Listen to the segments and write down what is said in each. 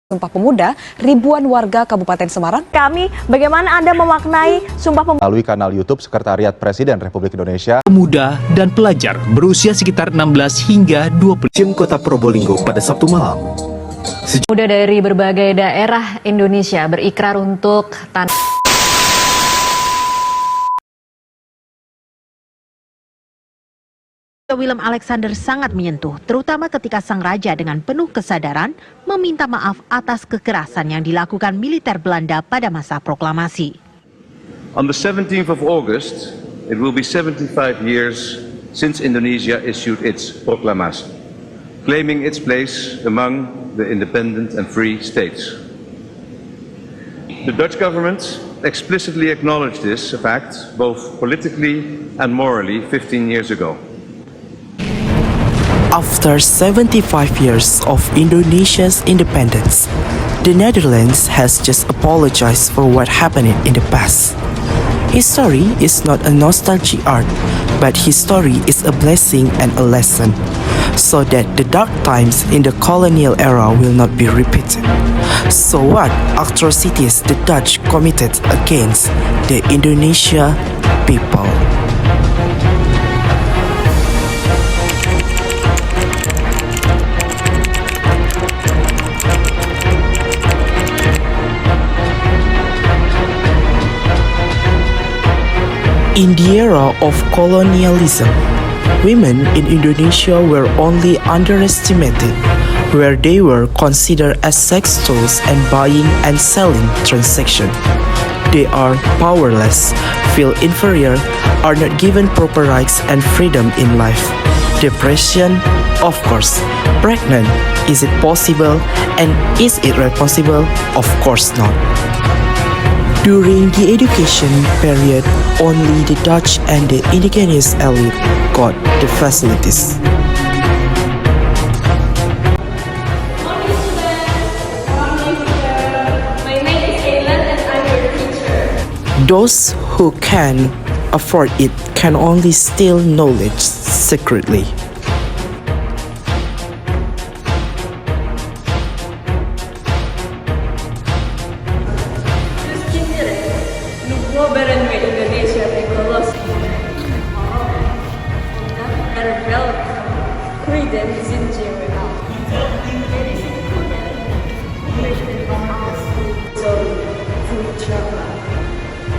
Sumpah Pemuda, ribuan warga Kabupaten Semarang. Bagaimana Anda memaknai Sumpah Pemuda? Melalui kanal YouTube Sekretariat Presiden Republik Indonesia. Pemuda dan pelajar berusia sekitar 16 hingga 20 Kota Probolinggo pada Sabtu malam. Pemuda dari berbagai daerah Indonesia berikrar untuk Willem Alexander sangat menyentuh, terutama ketika sang raja dengan penuh kesadaran meminta maaf atas kekerasan yang dilakukan militer Belanda pada masa proklamasi. On the 17th of August, it will be 75 years since Indonesia issued its proclamation, claiming its place among the independent and free states. The Dutch government explicitly acknowledged this fact, both politically and morally, 15 years ago. After 75 years of Indonesia's independence, the Netherlands has just apologized for what happened in the past. History is not a nostalgic art, but history is a blessing and a lesson, so that the dark times in the colonial era will not be repeated. So what atrocities the Dutch committed against the Indonesia people? In the era of colonialism, women in Indonesia were only underestimated, where they were considered as sex tools and buying and selling transactions. They are powerless, feel inferior, are not given proper rights and freedom in life. Depression, of course. Pregnant, is it possible? And is it responsible? Of course not. During the education period, only the Dutch and the indigenous elite got the facilities. Those who can afford it can only steal knowledge secretly.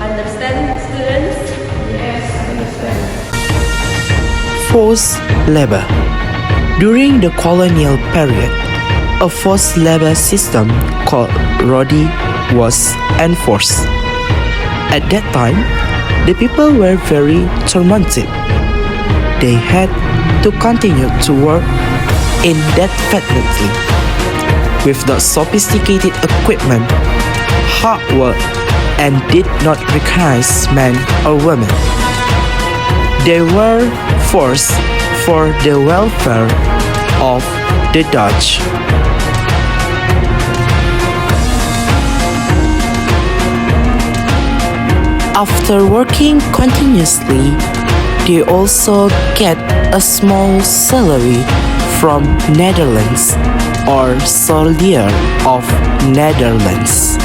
Understand, students? Yes, understand. Forced labor. During the colonial period, a forced labor system called Rodi was enforced. At that time, the people were very tormented. They had to continue to work indefinitely without sophisticated equipment, hard work, and did not recognize men or women. They were forced for the welfare of the Dutch. After working continuously, they also get a small salary from Netherlands or soldier of Netherlands.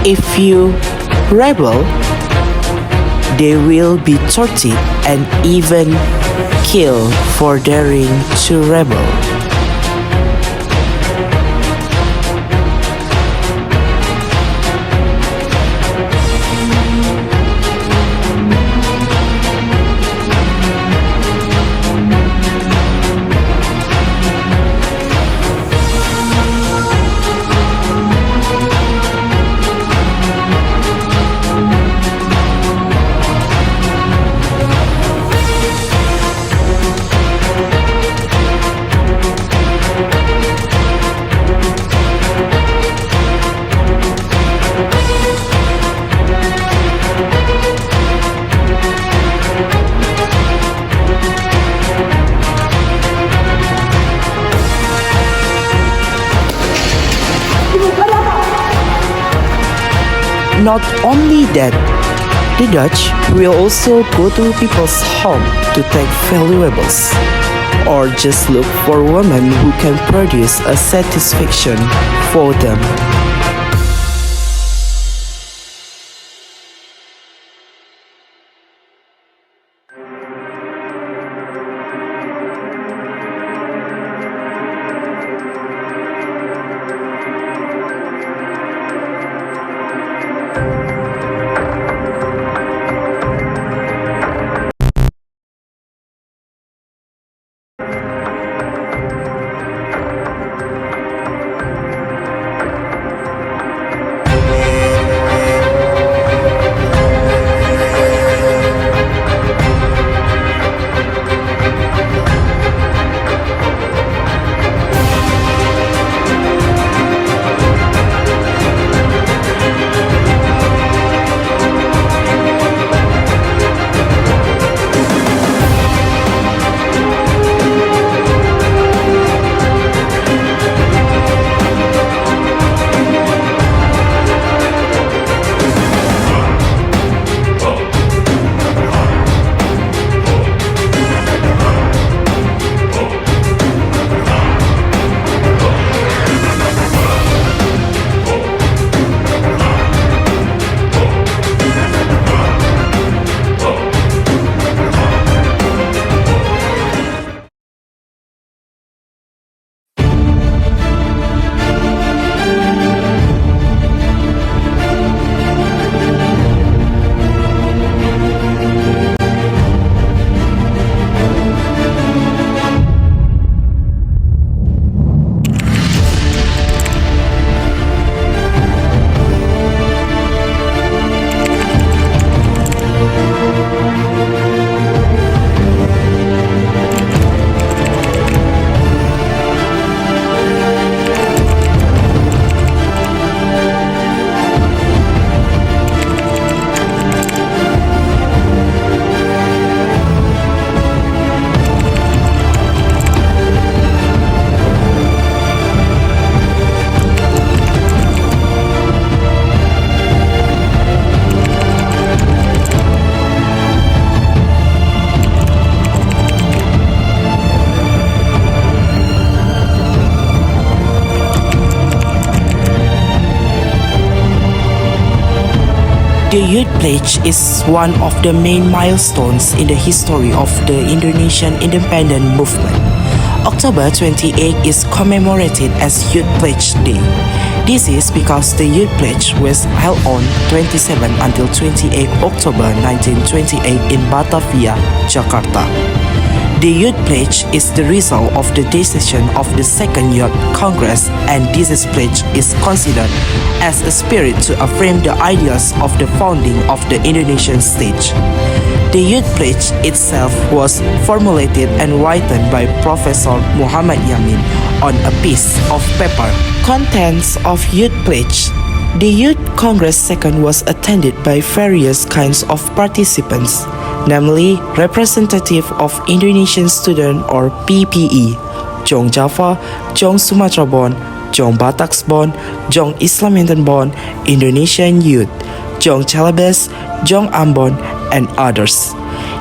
If you rebel, they will be tortured and even killed for daring to rebel. Not only that, The Dutch will also go to people's home to take valuables, or just look for women who can produce a satisfaction for them. The Youth Pledge is one of the main milestones in the history of the Indonesian independent movement. October 28 is commemorated as Youth Pledge Day. This is because the Youth Pledge was held on 27 until 28 October 1928 in Batavia, Jakarta. The Youth Pledge is the result of the decision of the Second Youth Congress, and this pledge is considered as a spirit to affirm the ideas of the founding of the Indonesian state. The Youth Pledge itself was formulated and written by Professor Muhammad Yamin on a piece of paper. Contents of Youth Pledge. The Youth Congress II was attended by various kinds of participants, namely representative of Indonesian Student or PPE, Jong Java, Jong Sumatra Bond, Jong Bataks Bond, Jong Islamintan Bond, Indonesian Youth, Jong Celebes, Jong Ambon, and others.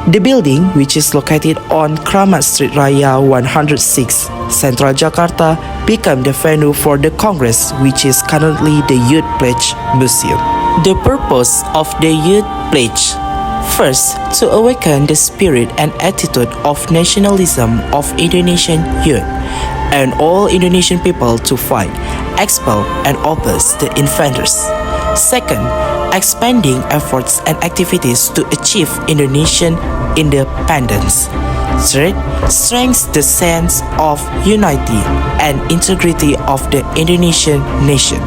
The building, which is located on Kramat Street Raya 106, Central Jakarta, became the venue for the Congress, which is currently the Youth Pledge Museum. The purpose of the Youth Pledge: first, to awaken the spirit and attitude of nationalism of Indonesian youth and all Indonesian people to fight, expel, and oppose the invaders. Second, expanding efforts and activities to achieve Indonesian independence. Third, strengthen the sense of unity and integrity of the Indonesian nation.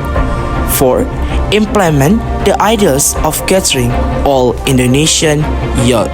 Fourth, implement the ideals of gathering all Indonesian youth.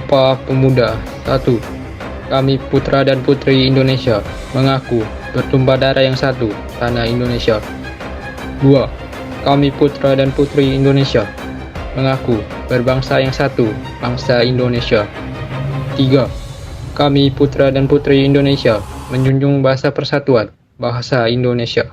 Sumpah Pemuda. 1. Kami putra dan putri Indonesia mengaku bertumpah darah yang satu, tanah Indonesia. 2. Kami putra dan putri Indonesia mengaku berbangsa yang satu, bangsa Indonesia. 3. Kami putra dan putri Indonesia menjunjung bahasa persatuan, bahasa Indonesia.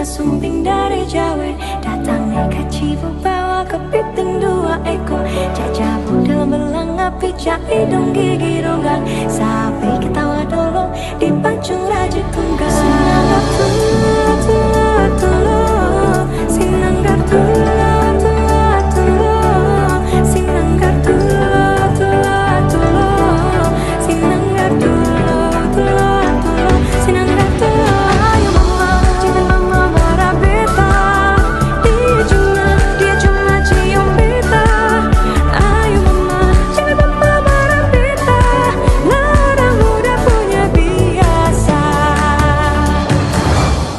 Sumping dari Jawa datang nekaci bawa kepiting 2 ekor jajah budel belang api cak hidung gigi ronggang sapi ketawa dulu dipancung raja tunggal sinanggar tula sinanggar tula sinanggar tula sinanggar tula sinanggar tula ayo mama jangan mama marah beta dia cuma cium beta ayo mama jangan mama marah beta larang udah punya biasa.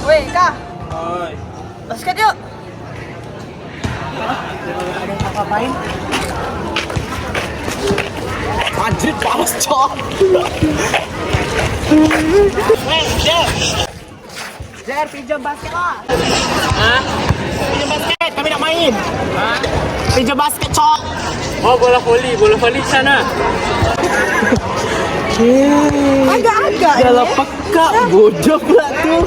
Woi kak, basket yuk. Ada yang apa-apain? Anjir panas cok. Jer, pinjam basket lah. Hah? Pinjam basket, kami nak main. Hah? Pinjam basket cok. Oh bola voli sana. Agak-agak. Dalam peka, bodoh pula tuh.